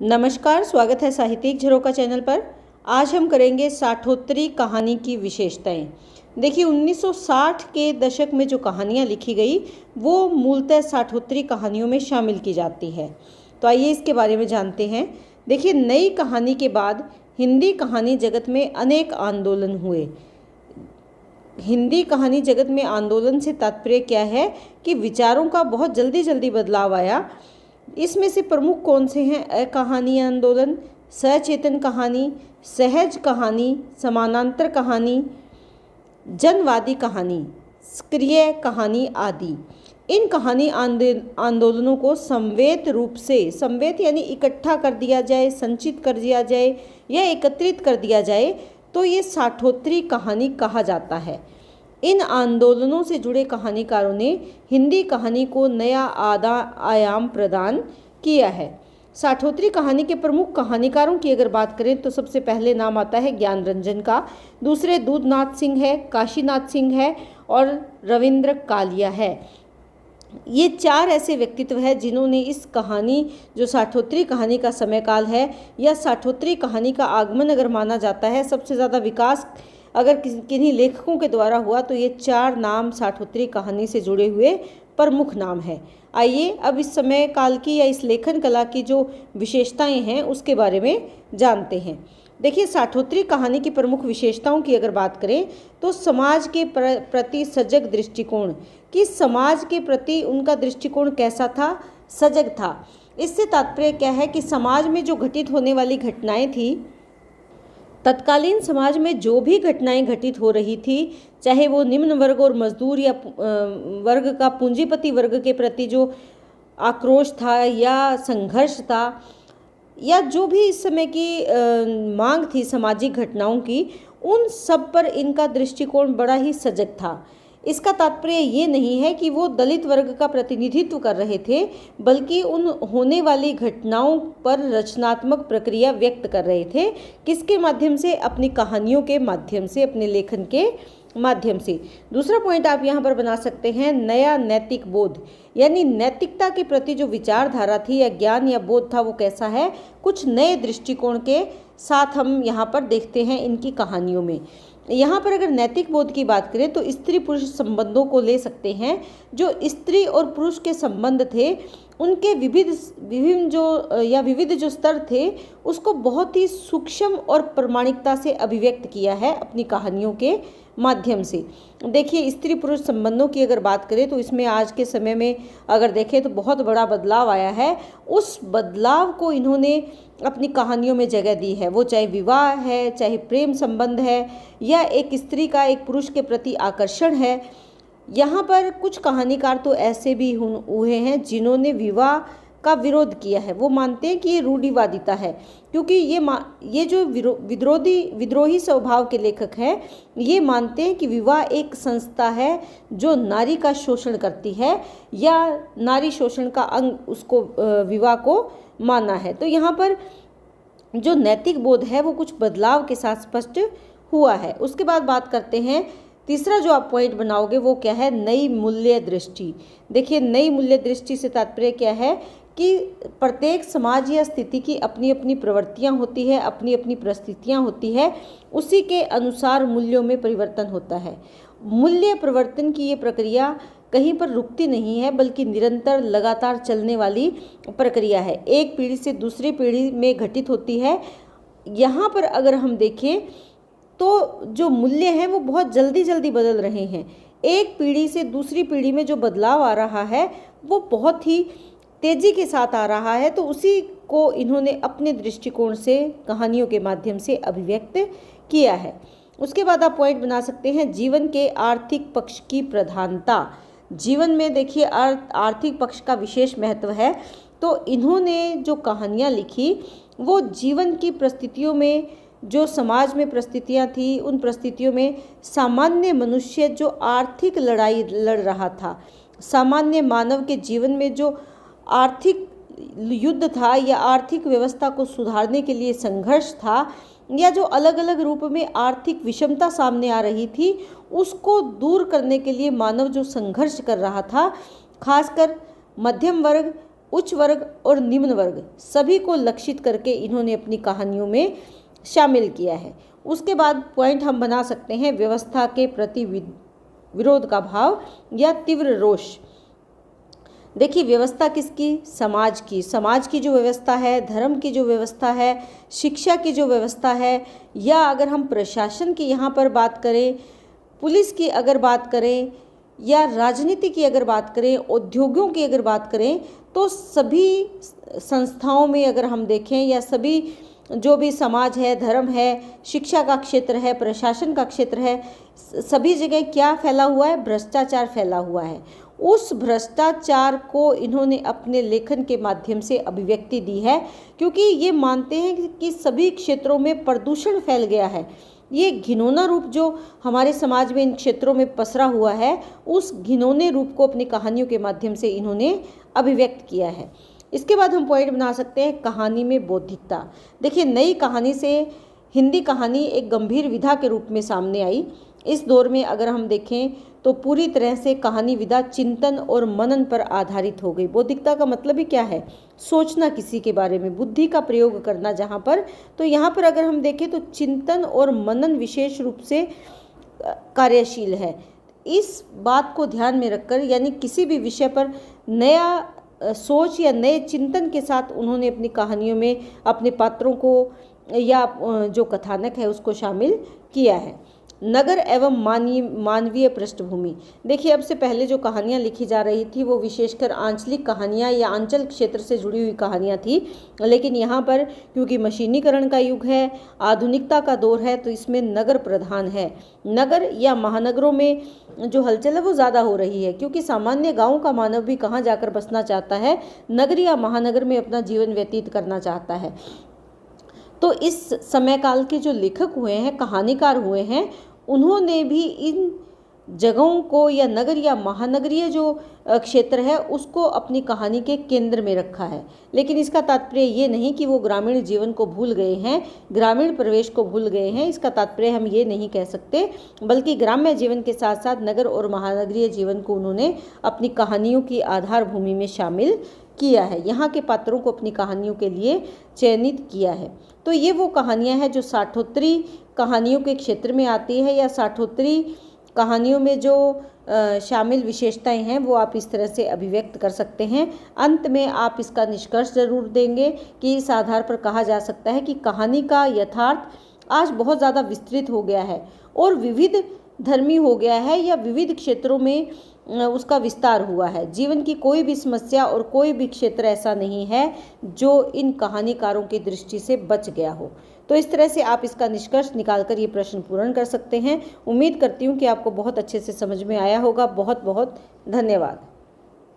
नमस्कार, स्वागत है साहित्यिक झरोका चैनल पर। आज हम करेंगे साठोत्तरी कहानी की विशेषताएं। देखिए 1960 के दशक में जो कहानियां लिखी गई वो मूलतः साठोत्तरी कहानियों में शामिल की जाती है। तो आइए इसके बारे में जानते हैं। देखिए नई कहानी के बाद हिंदी कहानी जगत में अनेक आंदोलन हुए। हिंदी कहानी जगत में आंदोलन से तात्पर्य क्या है कि विचारों का बहुत जल्दी बदलाव आया। इसमें से प्रमुख कौन से हैं? अकहानी आंदोलन, सचेतन कहानी, सहज कहानी, समानांतर कहानी, जनवादी कहानी, सक्रिय कहानी आदि। इन कहानी आंदोलनों को समवेत रूप से, समवेत यानी इकट्ठा कर दिया जाए, संचित कर दिया जाए या एकत्रित कर दिया जाए तो ये साठोत्तरी कहानी कहा जाता है। इन आंदोलनों से जुड़े कहानीकारों ने हिंदी कहानी को नया आयाम प्रदान किया है। साठोत्तरी कहानी के प्रमुख कहानीकारों की अगर बात करें तो सबसे पहले नाम आता है ज्ञानरंजन का, दूसरे दूधनाथ सिंह है, काशीनाथ सिंह है और रविंद्र कालिया है। ये चार ऐसे व्यक्तित्व हैं जिन्होंने इस कहानी, जो साठोत्तरी कहानी का समयकाल है या साठोत्तरी कहानी का आगमन अगर माना जाता है, सबसे ज़्यादा विकास अगर किन्हीं लेखकों के द्वारा हुआ तो ये चार नाम साठोत्तरी कहानी से जुड़े हुए प्रमुख नाम हैं। आइए अब इस समय काल की या इस लेखन कला की जो विशेषताएं हैं उसके बारे में जानते हैं। देखिए साठोत्तरी कहानी की प्रमुख विशेषताओं की अगर बात करें तो समाज के प्रति सजग दृष्टिकोण, कि समाज के प्रति उनका दृष्टिकोण कैसा था? सजग था। इससे तात्पर्य क्या है कि समाज में जो घटित होने वाली घटनाएं थी, तत्कालीन समाज में जो भी घटनाएं घटित हो रही थी, चाहे वो निम्न वर्ग और मजदूर या वर्ग का पूंजीपति वर्ग के प्रति जो आक्रोश था या संघर्ष था या जो भी इस समय की मांग थी सामाजिक घटनाओं की, उन सब पर इनका दृष्टिकोण बड़ा ही सजग था। इसका तात्पर्य ये नहीं है कि वो दलित वर्ग का प्रतिनिधित्व कर रहे थे, बल्कि उन होने वाली घटनाओं पर रचनात्मक प्रक्रिया व्यक्त कर रहे थे। किसके माध्यम से? अपनी कहानियों के माध्यम से, अपने लेखन के माध्यम से। दूसरा पॉइंट आप यहाँ पर बना सकते हैं नया नैतिक बोध, यानी नैतिकता के प्रति जो विचारधारा थी या ज्ञान या बोध था वो कैसा है, कुछ नए दृष्टिकोण के साथ हम यहाँ पर देखते हैं इनकी कहानियों में। यहाँ पर अगर नैतिक बोध की बात करें तो स्त्री पुरुष संबंधों को ले सकते हैं। जो स्त्री और पुरुष के संबंध थे उनके विविध जो स्तर थे उसको बहुत ही सूक्ष्म और प्रामाणिकता से अभिव्यक्त किया है अपनी कहानियों के माध्यम से। देखिए स्त्री पुरुष संबंधों की अगर बात करें तो इसमें आज के समय में अगर देखें तो बहुत बड़ा बदलाव आया है। उस बदलाव को इन्होंने अपनी कहानियों में जगह दी है, वो चाहे विवाह है, चाहे प्रेम संबंध है या एक स्त्री का एक पुरुष के प्रति आकर्षण है। यहाँ पर कुछ कहानीकार तो ऐसे भी हुए हैं जिन्होंने विवाह का विरोध किया है। वो मानते हैं कि ये रूढ़िवादिता है, क्योंकि ये जो विद्रोही स्वभाव के लेखक हैं ये मानते हैं कि विवाह एक संस्था है जो नारी का शोषण करती है या नारी शोषण का अंग उसको विवाह को माना है। तो यहाँ पर जो नैतिक बोध है वो कुछ बदलाव के साथ स्पष्ट हुआ है। उसके बाद बात करते हैं, तीसरा जो आप पॉइंट बनाओगे वो क्या है? नई मूल्य दृष्टि। देखिए नई मूल्य दृष्टि से तात्पर्य क्या है कि प्रत्येक समाज या स्थिति की अपनी अपनी प्रवृत्तियाँ होती है, अपनी अपनी परिस्थितियाँ होती है, उसी के अनुसार मूल्यों में परिवर्तन होता है। मूल्य परिवर्तन की ये प्रक्रिया कहीं पर रुकती नहीं है, बल्कि निरंतर लगातार चलने वाली प्रक्रिया है, एक पीढ़ी से दूसरी पीढ़ी में घटित होती है। यहाँ पर अगर हम देखें तो जो मूल्य हैं वो बहुत जल्दी बदल रहे हैं। एक पीढ़ी से दूसरी पीढ़ी में जो बदलाव आ रहा है वो बहुत ही तेज़ी के साथ आ रहा है, तो उसी को इन्होंने अपने दृष्टिकोण से कहानियों के माध्यम से अभिव्यक्त किया है। उसके बाद आप पॉइंट बना सकते हैं जीवन के आर्थिक पक्ष की प्रधानता। जीवन में देखिए आर्थिक पक्ष का विशेष महत्व है, तो इन्होंने जो कहानियाँ लिखी वो जीवन की परिस्थितियों में, जो समाज में परिस्थितियाँ थी उन परिस्थितियों में सामान्य मनुष्य जो आर्थिक लड़ाई लड़ रहा था, सामान्य मानव के जीवन में जो आर्थिक युद्ध था या आर्थिक व्यवस्था को सुधारने के लिए संघर्ष था, या जो अलग अलग रूप में आर्थिक विषमता सामने आ रही थी उसको दूर करने के लिए मानव जो संघर्ष कर रहा था, खासकर मध्यम वर्ग उच्च वर्ग और निम्न वर्ग सभी को लक्षित करके इन्होंने अपनी कहानियों में शामिल किया है। उसके बाद पॉइंट हम बना सकते हैं व्यवस्था के प्रति विरोध का भाव या तीव्र रोष। देखिए व्यवस्था किसकी? समाज की। समाज की जो व्यवस्था है, धर्म की जो व्यवस्था है, शिक्षा की जो व्यवस्था है, या अगर हम प्रशासन की यहाँ पर बात करें, पुलिस की अगर बात करें, या राजनीति की अगर बात करें, उद्योगों की अगर बात करें, तो सभी संस्थाओं में अगर हम देखें या सभी जो भी समाज है, धर्म है, शिक्षा का क्षेत्र है, प्रशासन का क्षेत्र है, सभी जगह क्या फैला हुआ है? भ्रष्टाचार फैला हुआ है। उस भ्रष्टाचार को इन्होंने अपने लेखन के माध्यम से अभिव्यक्ति दी है, क्योंकि ये मानते हैं कि सभी क्षेत्रों में प्रदूषण फैल गया है। ये घिनौना रूप जो हमारे समाज में इन क्षेत्रों में पसरा हुआ है, उस घिनौने रूप को अपनी कहानियों के माध्यम से इन्होंने अभिव्यक्त किया है। इसके बाद हम पॉइंट बना सकते हैं कहानी में बौद्धिकता। देखिए नई कहानी से हिंदी कहानी एक गंभीर विधा के रूप में सामने आई। इस दौर में अगर हम देखें तो पूरी तरह से कहानी विधा चिंतन और मनन पर आधारित हो गई। बौद्धिकता का मतलब ही क्या है? सोचना किसी के बारे में, बुद्धि का प्रयोग करना जहाँ पर, तो यहाँ पर अगर हम देखें तो चिंतन और मनन विशेष रूप से कार्यशील है। इस बात को ध्यान में रखकर, यानी किसी भी विषय पर नया सोच या नए चिंतन के साथ उन्होंने अपनी कहानियों में अपने पात्रों को या जो कथानक है उसको शामिल किया है। नगर एवं मानवीय पृष्ठभूमि। देखिए अब से पहले जो कहानियाँ लिखी जा रही थी वो विशेषकर आंचलिक कहानियाँ या अंचल क्षेत्र से जुड़ी हुई कहानियाँ थी, लेकिन यहाँ पर क्योंकि मशीनीकरण का युग है, आधुनिकता का दौर है, तो इसमें नगर प्रधान है। नगर या महानगरों में जो हलचल है वो ज़्यादा हो रही है, क्योंकि सामान्य गाँव का मानव भी कहाँ जाकर बसना चाहता है? नगर या महानगर में अपना जीवन व्यतीत करना चाहता है। तो इस समय काल के जो लेखक हुए हैं, कहानीकार हुए हैं, उन्होंने भी इन जगहों को या नगर या महानगरीय जो क्षेत्र है उसको अपनी कहानी के केंद्र में रखा है। लेकिन इसका तात्पर्य ये नहीं कि वो ग्रामीण जीवन को भूल गए हैं, ग्रामीण प्रवेश को भूल गए हैं, इसका तात्पर्य हम ये नहीं कह सकते, बल्कि ग्राम्य जीवन के साथ साथ नगर और महानगरीय जीवन को उन्होंने अपनी कहानियों की आधार भूमि में शामिल किया है, यहाँ के पात्रों को अपनी कहानियों के लिए चयनित किया है। तो ये वो कहानियाँ हैं जो साठोत्तरी कहानियों के क्षेत्र में आती है, या साठोत्तरी कहानियों में जो शामिल विशेषताएं हैं वो आप इस तरह से अभिव्यक्त कर सकते हैं। अंत में आप इसका निष्कर्ष जरूर देंगे कि इस आधार पर कहा जा सकता है कि कहानी का यथार्थ आज बहुत ज़्यादा विस्तृत हो गया है और विविध धर्मी हो गया है, या विविध क्षेत्रों में उसका विस्तार हुआ है। जीवन की कोई भी समस्या और कोई भी क्षेत्र ऐसा नहीं है जो इन कहानीकारों की दृष्टि से बच गया हो। तो इस तरह से आप इसका निष्कर्ष निकालकर ये प्रश्न पूर्ण कर सकते हैं। उम्मीद करती हूँ कि आपको बहुत अच्छे से समझ में आया होगा। बहुत बहुत धन्यवाद।